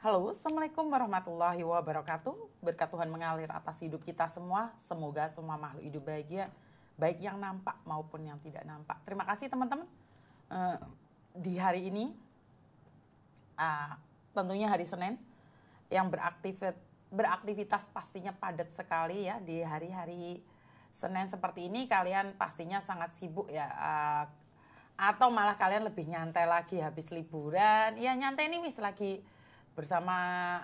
Halo, Assalamualaikum warahmatullahi wabarakatuh. Berkat Tuhan mengalir atas hidup kita semua. Semoga semua makhluk hidup bahagia, baik yang nampak maupun yang tidak nampak. Terima kasih teman-teman. Di hari ini, tentunya hari Senin, yang beraktivitas pastinya padat sekali ya. Di hari-hari Senin seperti ini kalian pastinya sangat sibuk ya. Atau malah kalian lebih nyantai lagi habis liburan. Ya nyantai ini lagi bersama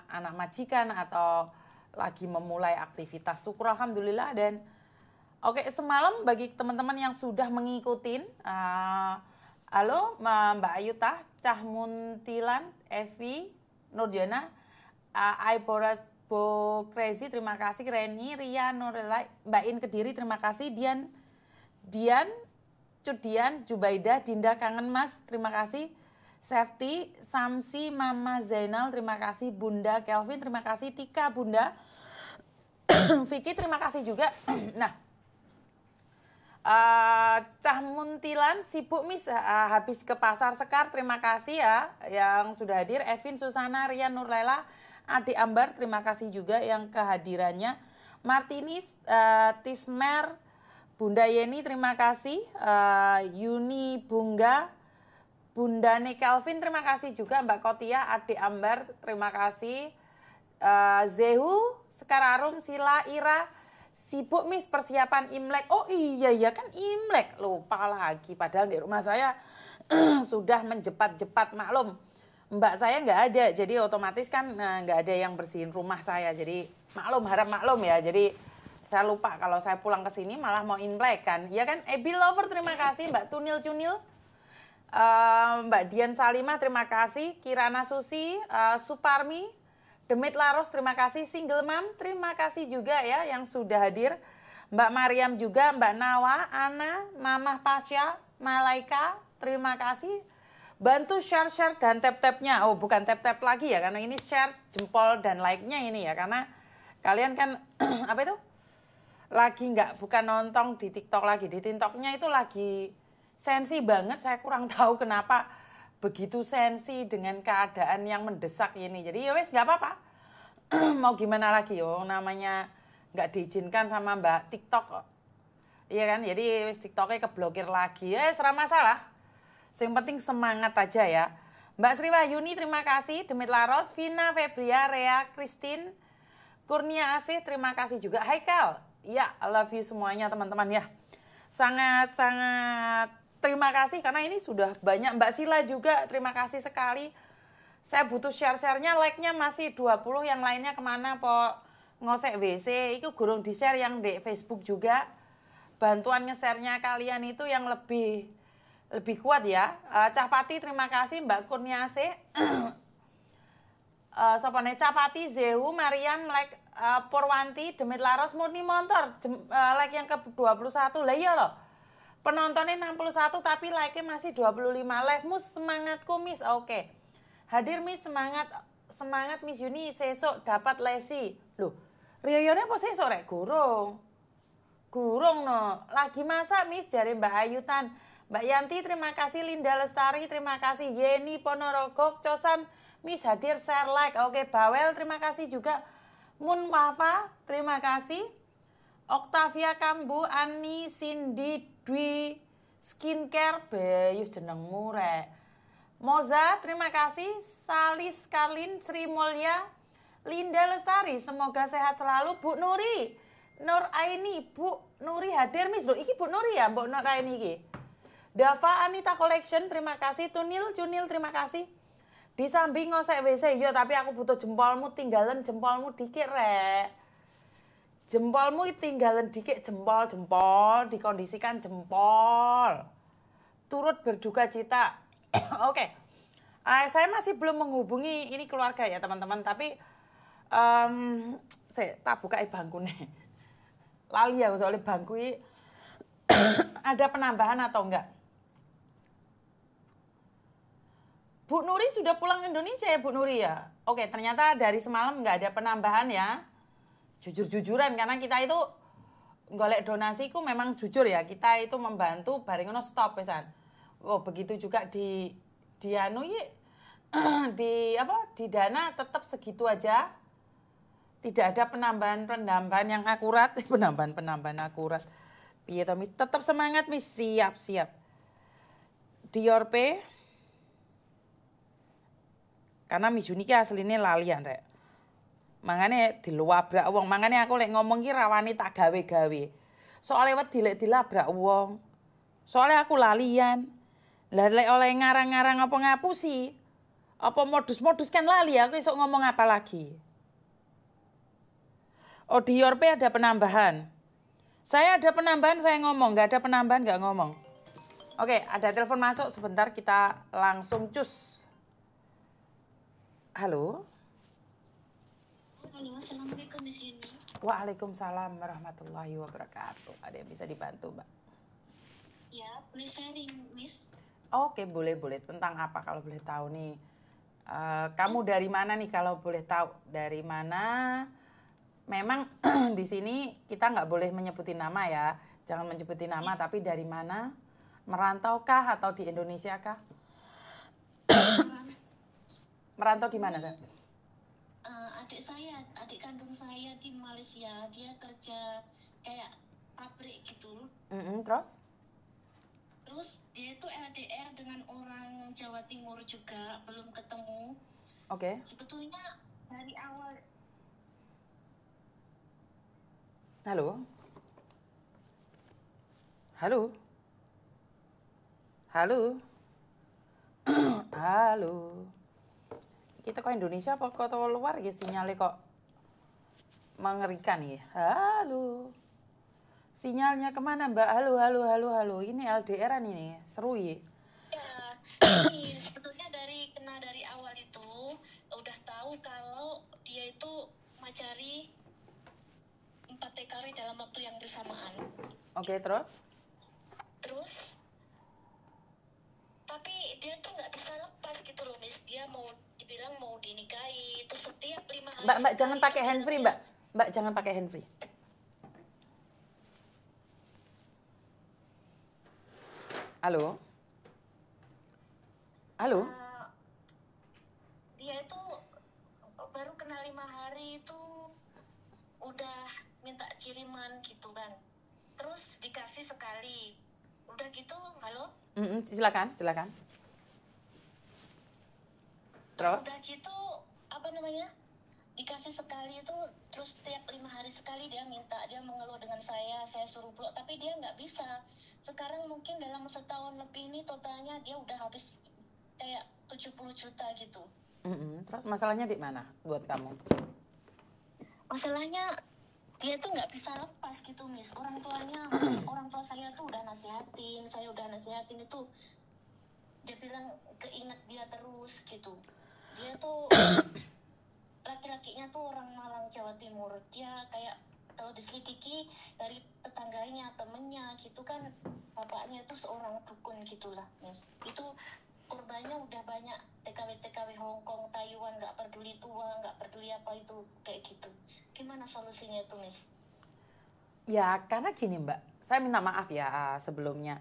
anak majikan atau lagi memulai aktivitas. Syukur alhamdulillah. Dan oke, semalam bagi teman-teman yang sudah mengikutin, halo Mbak Ayuta, Cah Muntilan, Evi, Nurjana, Aiboras Bo Crazy, terima kasih. Reni, Ria, Nurela, Mbak In Kediri, terima kasih. Dian, Cudian, Jubaida, Dinda kangen Mas, terima kasih. Safety, Samsi, Mama Zainal, terima kasih. Bunda Kelvin, terima kasih. Tika, Bunda Vicky, terima kasih juga. Nah, Cah Muntilan, sibuk Miss, habis ke Pasar Sekar, terima kasih ya yang sudah hadir. Evin, Susana, Rian, Nurlela, Adi Ambar, terima kasih juga yang kehadirannya. Martinis, Tismer, Bunda Yeni, terima kasih. Yuni Bungga, Bunda Kelvin, terima kasih juga. Mbak Kotia, Adi Ambar, terima kasih. Zehu, Sekararum, Sila, Ira, sibuk Miss persiapan Imlek. Oh iya kan Imlek, lupa lagi. Padahal di rumah saya sudah menjepat-jepat, maklum. Mbak saya nggak ada, jadi otomatis kan nggak ada yang bersihin rumah saya. Jadi harap maklum ya. Jadi saya lupa kalau saya pulang ke sini malah mau Imlek kan. Iya kan, Ebi Lover, terima kasih. Mbak Tunil Cunil, Mbak Dian Salimah, terima kasih. Kirana Susi, Suparmi, Demit Laros, terima kasih. Single Mom, terima kasih juga ya yang sudah hadir. Mbak Mariam juga, Mbak Nawa, Ana, Mamah Pasya, Malaika, terima kasih. Bantu share dan tap-tapnya. Oh, bukan tap-tap lagi ya, karena ini share, jempol dan like-nya ini ya, karena kalian kan apa itu? Lagi bukan nonton di TikTok lagi, di TikToknya itu lagi sensi banget. Saya kurang tahu kenapa begitu sensi dengan keadaan yang mendesak ini. Jadi ya wes nggak apa-apa. Mau gimana lagi namanya nggak diizinkan sama Mbak TikTok. Iya kan? Jadi wes TikToknya keblokir lagi. Ya serah masalah. Yang penting semangat aja ya. Mbak Sri Wahyuni, terima kasih. Demit Laros, Vina, Febria, Rea, Christine, Kurnia Asih, terima kasih juga. Haikal, ya I love you semuanya teman-teman ya. Sangat terima kasih karena ini sudah banyak. Mbak Sila juga terima kasih sekali. Saya butuh share-nya, like-nya masih 20, yang lainnya kemana po ngosek WC. Itu gurung di-share yang di Facebook juga. Bantuan nge-share-nya kalian itu yang lebih kuat ya. Capati terima kasih. Mbak Kurniase, Sopone Capati, Zehu, Mariam, like Purwanti, Demit Laros, Murni Montor, like yang ke-21. Lah iya loh. Penontonnya 61 tapi like-nya masih 25. Live-mu semangatku Miss. Oke. Hadir Miss, semangat Miss Yuni, sesok dapat lesi. Loh, Rioyone apa sesok rek? Gurung no. Lagi masak Miss, jari Mbak Ayutan. Mbak Yanti terima kasih. Linda Lestari terima kasih. Yeni Ponorogo Cosan Miss hadir share like. Oke, Bawel terima kasih juga. Mun Wafa terima kasih. Octavia Kambu, Ani, Cindy, Dwi, Skincare, Bayus jenengmu rek. Moza, terima kasih. Salis Karlin, Sri Mulya, Linda Lestari, semoga sehat selalu. Bu Nuri, Nur Aini, Bu Nuri hadir Miss. Loh, iki Bu Nuri ya, Mbok Nur Aini iki. Dava Anita Collection, terima kasih. Tunil, terima kasih. Di samping ngosek WC, yo tapi aku butuh jempolmu, tinggalan jempolmu dikit rek. Jempolmu tinggalan dikit, jempol, dikondisikan jempol. Turut berduka cita. Oke. Saya masih belum menghubungi ini keluarga ya teman-teman, tapi saya tak buka bangku nih. Lali ya soalnya bangku ini ada penambahan atau enggak. Bu Nuri sudah pulang Indonesia ya Bu Nuri ya? Oke, ternyata dari semalam enggak ada penambahan ya. Jujur-jujuran karena kita itu golek donasiku memang jujur ya, kita itu membantu bareng ono stop pesan. Oh, begitu juga di anu di dana tetap segitu aja. Tidak ada penambahan yang akurat, penambahan akurat. Piye to Miss? Tetap semangat Miss, siap. Di your pay. Karena Miss Juni ki asline lalian rek. Mangane diluabrak wong, mangane aku lek ngomong ki rawani tak gawe-gawe. Soale wedi lek dilabrak wong. Soale aku lalian. Lah lek oleh ngarang-ngarang apa ngapusi, apa modus-modus kan lali, aku esok ngomong apa lagi. Oh di your pay ada penambahan. Saya ada penambahan, saya ngomong. Nggak ada penambahan, nggak ngomong. Oke, ada telepon masuk. Sebentar kita langsung cus. Halo. Halo, Assalamualaikum Miss Yuni. Waalaikumsalam warahmatullahi wabarakatuh. Ada yang bisa dibantu, Mbak? Ya, boleh sharing, Miss? Oke, boleh. Tentang apa kalau boleh tahu nih? Kamu dari mana nih kalau boleh tahu? Dari mana? Memang di sini kita nggak boleh menyebutin nama ya. Jangan menyebutin nama, tapi dari mana? Merantau kah atau di Indonesia kah? Merantau di mana, Seth? Adik kandung saya di Malaysia, dia kerja kayak pabrik gitu. Terus? Terus dia itu LDR dengan orang Jawa Timur juga, belum ketemu. Oke. Sebetulnya dari awal. Halo? Halo? Kita kok Indonesia apa kok luar ya sinyalnya kok mengerikan ya. Halo? Sinyalnya kemana Mbak? Halo. Ini LDR-an ini, seru ya. Ya, ini sebetulnya dari awal itu udah tahu kalau dia itu mencari 4 TKW dalam waktu yang bersamaan. Oke, terus? Tapi dia tuh nggak bisa lepas gitu loh, Miss. Dia dibilang mau dinikahi, itu setiap 5 hari. Mbak jangan pakai handfree, Mbak. Mbak jangan pakai handfree. Halo? Dia itu baru kenal 5 hari itu udah minta kiriman gitu kan. Terus dikasih sekali. Udah gitu, halo? Silakan. Terus? Udah gitu, dikasih sekali itu, terus setiap 5 hari sekali dia mengeluh dengan saya suruh blok, tapi dia nggak bisa. Sekarang mungkin dalam setahun lebih ini totalnya dia udah habis kayak 70 juta gitu. Terus masalahnya di mana buat kamu? Masalahnya dia tuh nggak bisa lepas gitu, Miss. Orang tua saya tuh udah nasihatin itu, dia bilang keinget dia terus gitu. Dia tuh laki-lakinya tuh orang Malang, Jawa Timur. Dia kayak kalau diselidiki dari tetangganya, temennya gitu kan, bapaknya itu seorang dukun gitulah, Miss. Itu korbannya udah banyak, TKW Hong Kong, Taiwan, nggak peduli tua, nggak peduli apa itu, kayak gitu. Gimana solusinya itu, Miss? Ya, karena gini Mbak, saya minta maaf ya sebelumnya.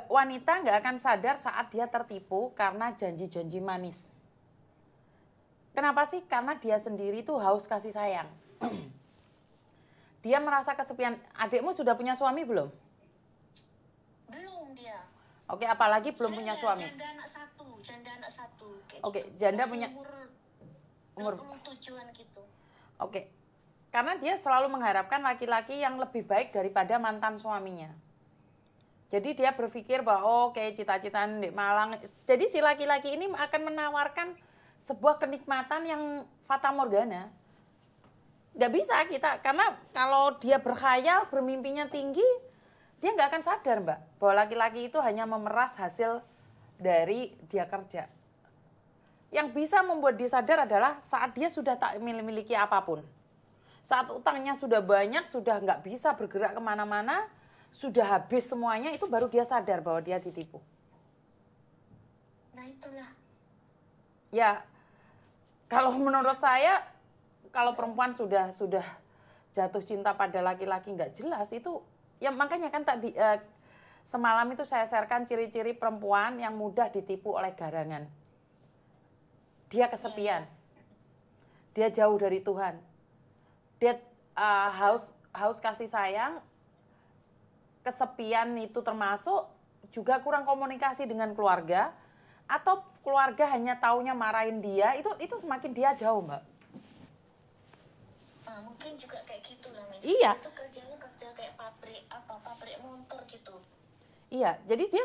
Wanita nggak akan sadar saat dia tertipu karena janji-janji manis. Kenapa sih? Karena dia sendiri tuh haus kasih sayang. Dia merasa kesepian. Adikmu sudah punya suami belum? Belum dia. Oke, apalagi belum punya suami. Janda anak satu. Oke, janda punya umur 27-an gitu. Oke. Karena dia selalu mengharapkan laki-laki yang lebih baik daripada mantan suaminya. Jadi dia berpikir bahwa cita-citaan di Malang. Jadi si laki-laki ini akan menawarkan sebuah kenikmatan yang fata morgana. Nggak bisa kita, karena kalau dia berkhayal, bermimpinya tinggi, dia nggak akan sadar Mbak, bahwa laki-laki itu hanya memeras hasil dari dia kerja. Yang bisa membuat dia sadar adalah saat dia sudah tak memiliki apapun. Saat utangnya sudah banyak, sudah nggak bisa bergerak kemana-mana, sudah habis semuanya, itu baru dia sadar bahwa dia ditipu. Nah itulah. Ya, kalau menurut saya, kalau perempuan sudah jatuh cinta pada laki-laki nggak jelas, itu ya makanya kan tadi semalam itu saya sharekan ciri-ciri perempuan yang mudah ditipu oleh garangan. Dia kesepian. Dia jauh dari Tuhan. Dia haus kasih sayang, kesepian itu termasuk juga kurang komunikasi dengan keluarga, atau keluarga hanya taunya marahin dia, itu semakin dia jauh, Mbak. Mungkin juga kayak gitu lah, Miss. Iya. Itu kerjanya kerja kayak pabrik motor gitu. Iya, jadi dia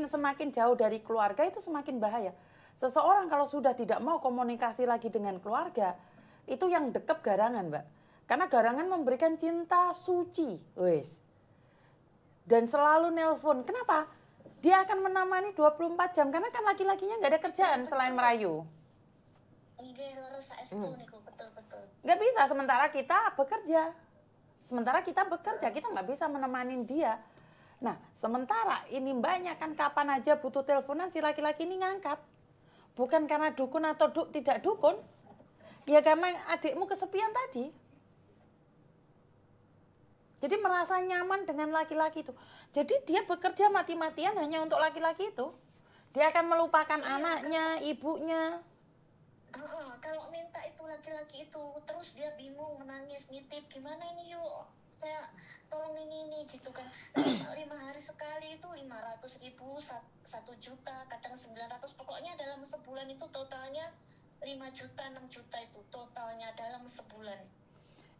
semakin jauh dari keluarga itu semakin bahaya. Seseorang kalau sudah tidak mau komunikasi lagi dengan keluarga, itu yang dekep garangan, Mbak. Karena garangan memberikan cinta suci, wes. Dan selalu nelpon. Kenapa? Dia akan menemani 24 jam karena kan laki-lakinya nggak ada kerjaan selain merayu. Betul. Nggak bisa, sementara kita bekerja, kita nggak bisa menemanin dia. Nah, sementara ini mbaknya kan kapan aja butuh teleponan si laki-laki ini ngangkat. Bukan karena dukun atau tidak dukun, ya karena adikmu kesepian tadi. Jadi merasa nyaman dengan laki-laki itu. Jadi dia bekerja mati-matian hanya untuk laki-laki itu. Dia akan melupakan anaknya, ibunya. Kalau minta itu laki-laki itu, terus dia bingung, menangis, ngitip, gimana ini yuk, saya tolong ini gitu kan. 5 hari sekali itu 500.000, 1 juta, kadang 900, pokoknya dalam sebulan itu totalnya 5 juta, 6 juta itu totalnya dalam sebulan.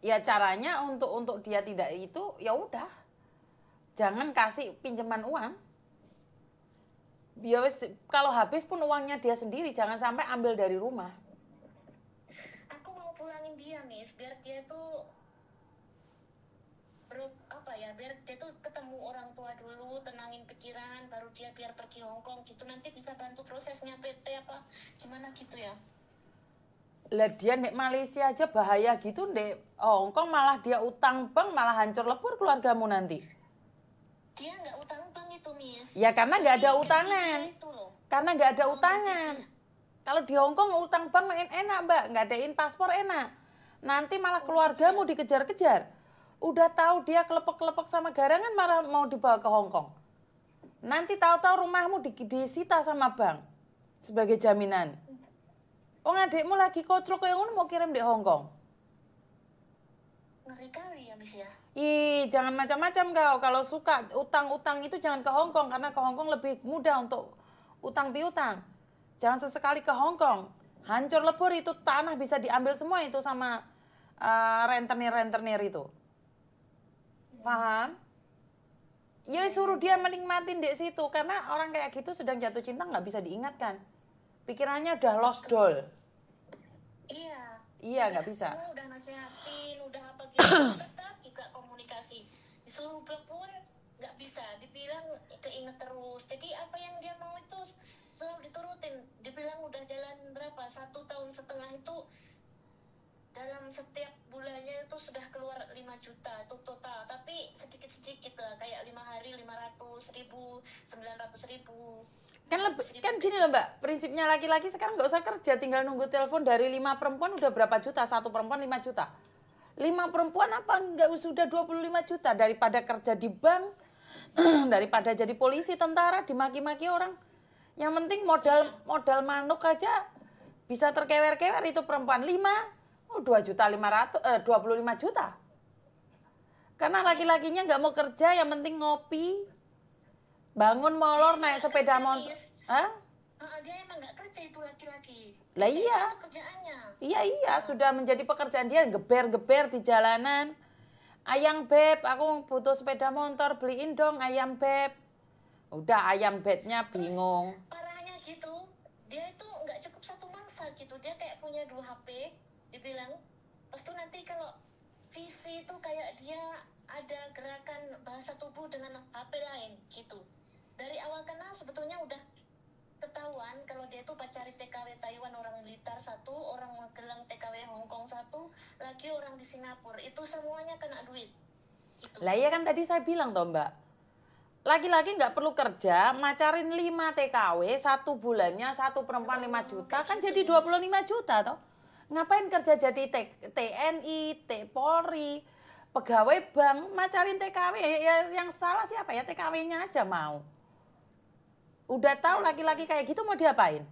Ya caranya untuk dia tidak itu, ya udah, jangan kasih pinjaman uang. Ya wis, kalau habis pun uangnya dia sendiri, jangan sampai ambil dari rumah. Aku mau pulangin dia, Miss, biar dia tuh biar dia tuh ketemu orang tua dulu, tenangin pikiran, baru dia biar pergi Hongkong gitu, nanti bisa bantu prosesnya PT apa gimana gitu ya. Lah dia di Malaysia aja bahaya gitu, di Hongkong malah dia utang bank, malah hancur lebur keluargamu nanti. Dia nggak utang bank itu, Miss. Ya karena nggak ada utangan. Karena nggak ada utangan. Kalau di Hongkong utang bank enak, Mbak, nggak adain paspor enak. Nanti malah keluargamu dikejar-kejar. Udah tahu dia kelepek-kelepek sama garangan, malah mau dibawa ke Hongkong. Nanti tahu-tahu rumahmu disita sama bank sebagai jaminan. Oh, adikmu lagi kocrok kayak ngono mau kirim di Hongkong. Ngeri kali ya, Miss ya. Ih, jangan macam-macam kau. Kalau suka utang-utang itu jangan ke Hongkong, karena ke Hongkong lebih mudah untuk utang piutang. Jangan sesekali ke Hongkong. Hancur lebur itu tanah bisa diambil semua itu sama rentenir-rentenir itu. Paham? Ya suruh dia menikmatin di situ, karena orang kayak gitu sedang jatuh cinta nggak bisa diingatkan. Pikirannya udah lost doll. Iya, nggak bisa. Semua udah nasihatin, udah apa gitu, tetap juga komunikasi. Disuruh blok pun nggak bisa, dibilang keinget terus. Jadi apa yang dia mau itu selalu diturutin. Dibilang udah jalan berapa, 1,5 tahun itu dalam setiap bulannya itu sudah keluar 5 juta itu total, tapi sedikit-sedikit lah, kayak 5 hari 500.000, 900.000. Kan gini loh Mbak, prinsipnya laki-laki sekarang nggak usah kerja, tinggal nunggu telepon. Dari 5 perempuan udah berapa juta? 1 perempuan 5 juta. 5 perempuan apa nggak sudah 25 juta, daripada kerja di bank, daripada jadi polisi, tentara, dimaki-maki orang. Yang penting modal manuk aja bisa terkewer-kewer itu perempuan 25 juta. Karena laki-lakinya nggak mau kerja, yang penting ngopi, bangun molor, naik sepeda motor. Hah? Dia emang nggak kerja itu laki-laki. Lah iya. Itu kerjaannya. Iya, sudah menjadi pekerjaan dia, geber-geber di jalanan. Ayang beb, aku butuh sepeda motor, beliin dong ayam beb. Udah ayam bebnya bingung. Terus, parahnya gitu, dia itu nggak cukup satu mangsa gitu, dia kayak punya 2 HP, dibilang, pas itu nanti kalau visi itu kayak dia ada gerakan bahasa tubuh dengan HP lain gitu. Dari awal kenal sebetulnya udah ketahuan kalau dia tuh pacari TKW Taiwan orang Blitar 1, orang Magelang TKW Hongkong 1, lagi orang di Singapura. Itu semuanya kena duit. Gitu. Lah iya kan tadi saya bilang toh Mbak. Laki-laki nggak perlu kerja, macarin 5 TKW, 1 bulannya 1 perempuan 5 juta, kan jadi 25 juta toh. Ngapain kerja jadi TNI, Polri, pegawai bank, macarin TKW, ya yang salah siapa ya, TKW-nya aja mau. Udah tahu laki-laki kayak gitu mau diapain?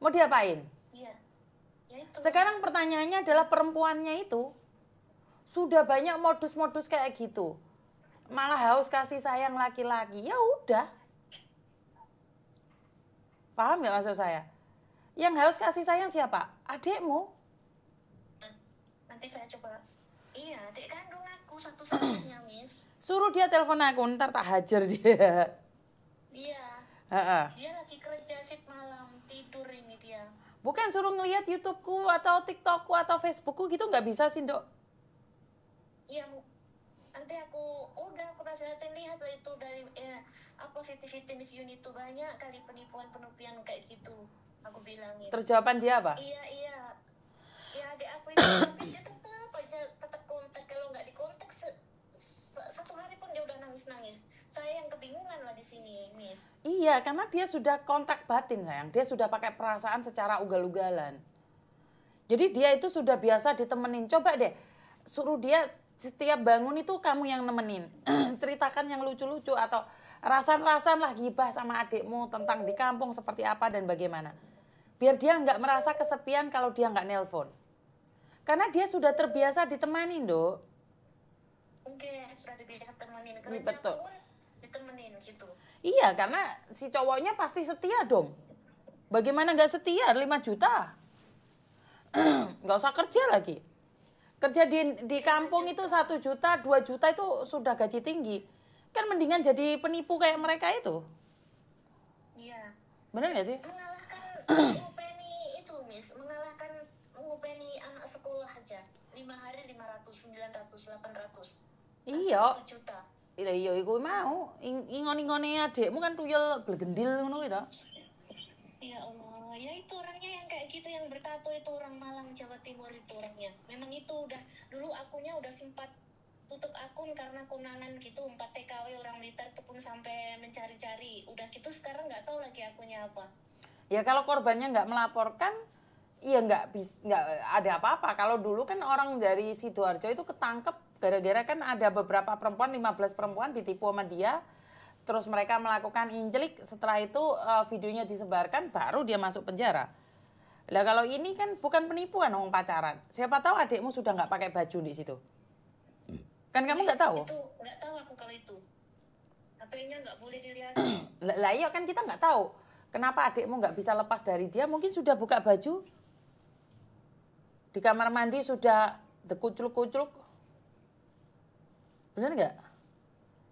Mau diapain? Iya. Ya itu. Sekarang pertanyaannya adalah perempuannya itu sudah banyak modus-modus kayak gitu. Malah haus kasih sayang laki-laki. Ya udah. Paham nggak maksud saya? Yang haus kasih sayang siapa? Adikmu. Nanti saya coba. Iya, adik kandung aku satu-satunya, Miss. Suruh dia telepon aku, ntar tak hajar dia. Iya. Ha-ha. Dia lagi kerja shift malam, tidur ini dia. Bukan suruh ngeliat YouTubeku atau TikTokku atau Facebookku gitu, nggak bisa sih, Dok. Iya, nanti aku nasihatin, lihat lah itu dari apa VT Miss Yuni itu banyak kali penipuan-penipuan kayak gitu. Aku bilangin. Terus jawaban dia apa? Iya. Ya adik aku itu tapi dia tetap kontak. Kalau nggak dikontak satu hari pun dia udah nangis. Saya yang kebingungan lah di sini, Miss. Iya, karena dia sudah kontak batin, sayang. Dia sudah pakai perasaan secara ugal-ugalan. Jadi dia itu sudah biasa ditemenin. Coba deh, suruh dia setiap bangun itu kamu yang nemenin. Ceritakan yang lucu-lucu atau rasan-rasan lah gibah sama adikmu tentang di kampung seperti apa dan bagaimana. Biar dia nggak merasa kesepian kalau dia nggak nelpon. Karena dia sudah terbiasa ditemanin, Dok. Oke, sudah terbiasa temenin. Betul. Pun ditemenin gitu. Iya, karena si cowoknya pasti setia dong. Bagaimana nggak setia? 5 juta. Nggak usah kerja lagi. Kerja di kampung itu 1 juta, 2 juta itu sudah gaji tinggi. Kan mendingan jadi penipu kayak mereka itu. Iya. Bener nggak sih? Mengalahkan ngupeni itu, Miss. Mengalahkan ngupeni anak sekolah aja. 5 hari 500, 900, 800. Iya. 1 juta. Iya, iku mau. Ingon-ingone adikmu kan tuyul blegendil ngono gitu. Ya Allah. Ya itu orangnya yang kayak gitu, yang bertato itu orang Malang, Jawa Timur itu orangnya. Memang itu dulu akunya udah sempat tutup akun karena konangan gitu, 4 TKW orang Blitar itu pun sampai mencari-cari. Udah gitu sekarang nggak tahu lagi akunnya apa. Ya kalau korbannya nggak melaporkan, iya nggak ada apa-apa. Kalau dulu kan orang dari Sidoarjo itu ketangkep gara-gara kan ada beberapa perempuan, 15 perempuan ditipu sama dia. Terus mereka melakukan injelik, setelah itu videonya disebarkan, baru dia masuk penjara. Lah kalau ini kan bukan penipuan, orang pacaran. Siapa tahu adikmu sudah nggak pakai baju di situ. Kan kamu nggak tahu? Itu nggak tahu aku kalau itu. HP-nya nggak boleh dilihat. Lah iya kan kita nggak tahu. Kenapa adikmu nggak bisa lepas dari dia? Mungkin sudah buka baju. Di kamar mandi sudah dekucluk-kucluk. Bener nggak?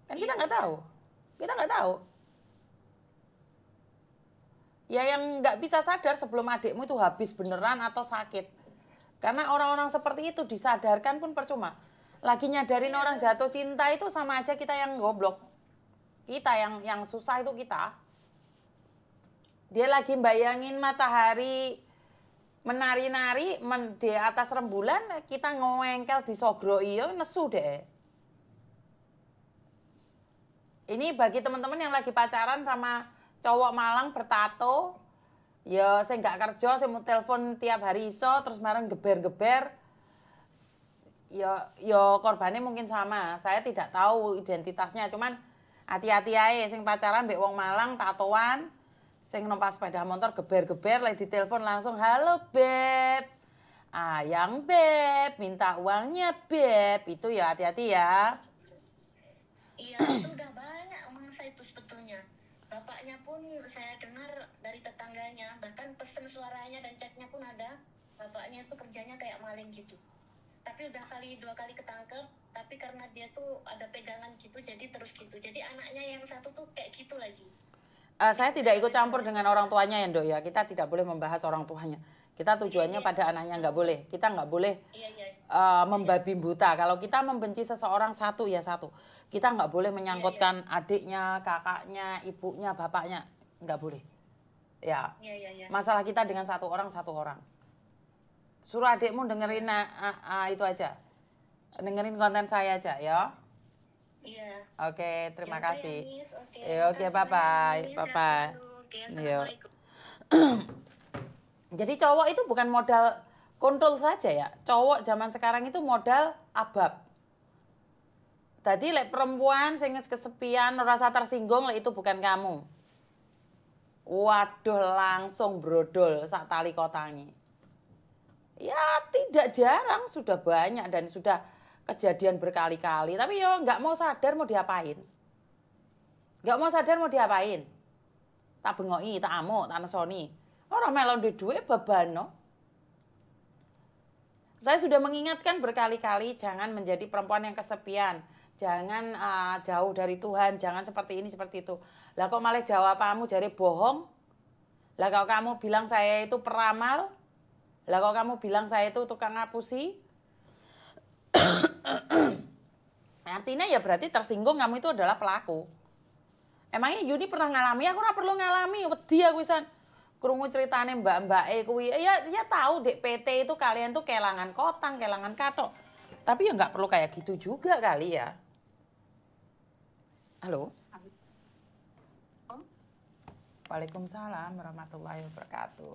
Kan kita nggak tahu. Kita nggak tahu. Ya yang nggak bisa sadar sebelum adikmu itu habis beneran atau sakit. Karena orang-orang seperti itu disadarkan pun percuma. Lagi nyadarin orang jatuh cinta itu sama aja kita yang goblok. Kita yang susah itu kita. Dia lagi bayangin matahari menari-nari di atas rembulan, kita ngewengkel di sogro iyo, nesu deh. Ini bagi teman-teman yang lagi pacaran sama cowok Malang bertato, ya saya nggak kerja, saya mau telepon tiap hari iso, terus bareng geber-geber, ya korbannya mungkin sama. Saya tidak tahu identitasnya, cuman hati-hati aja, sing pacaran mbek wong Malang tatoan, sing numpak sepeda motor geber-geber, lagi ditelepon langsung, halo beb, ayang beb, minta uangnya beb, itu ya hati-hati ya. Iya, itu udah banyak mangsa itu sebetulnya. Bapaknya pun saya dengar dari tetangganya, bahkan pesen suaranya dan chatnya pun ada. Bapaknya itu kerjanya kayak maling gitu. Tapi udah 2 kali ketangkep, tapi karena dia tuh ada pegangan gitu, jadi terus gitu. Jadi anaknya yang satu tuh kayak gitu lagi. Saya tidak ikut campur dengan orang tuanya ya, Dok ya. Kita tidak boleh membahas orang tuanya. Kita tujuannya pada anaknya, nggak boleh. Kita nggak boleh membabi buta. Kalau kita membenci seseorang satu ya satu. Kita nggak boleh menyangkutkan adiknya, kakaknya, ibunya, bapaknya. Nggak boleh. Ya. Masalah kita dengan satu orang. Suruh adikmu dengerin itu aja. Dengerin konten saya aja ya. Iya. Oke, terima kasih. Oke, bye-bye. Jadi cowok itu bukan modal kontrol saja ya. Cowok zaman sekarang itu modal abab. Tadi lek perempuan sing kesepian, rasa tersinggung, lek itu bukan kamu. Waduh, langsung brodol sak tali kotangi. Ya tidak jarang, sudah banyak dan sudah kejadian berkali-kali. Tapi ya nggak mau sadar mau diapain. Nggak mau sadar mau diapain. Tak bengoki, tak amuk, tak nesoni. Orang melon di duit beban no. Saya sudah mengingatkan berkali-kali jangan menjadi perempuan yang kesepian. Jangan jauh dari Tuhan, jangan seperti ini, seperti itu. Lah kok malah jawabanmu jadi bohong? Lah kalau kamu bilang saya itu peramal? Lah kalau kamu bilang saya itu tukang ngapusi? Artinya ya berarti tersinggung kamu itu adalah pelaku. Emangnya Yuni pernah ngalami? Aku ora perlu ngalami, wedi aku isan. Krungu ceritane mbak-mbake kuwi. Ya tahu Dek PT itu kalian tuh kelangan kotang, kelangan katok. Tapi ya nggak perlu kayak gitu juga kali ya. Halo? Waalaikumsalam warahmatullahi wabarakatuh.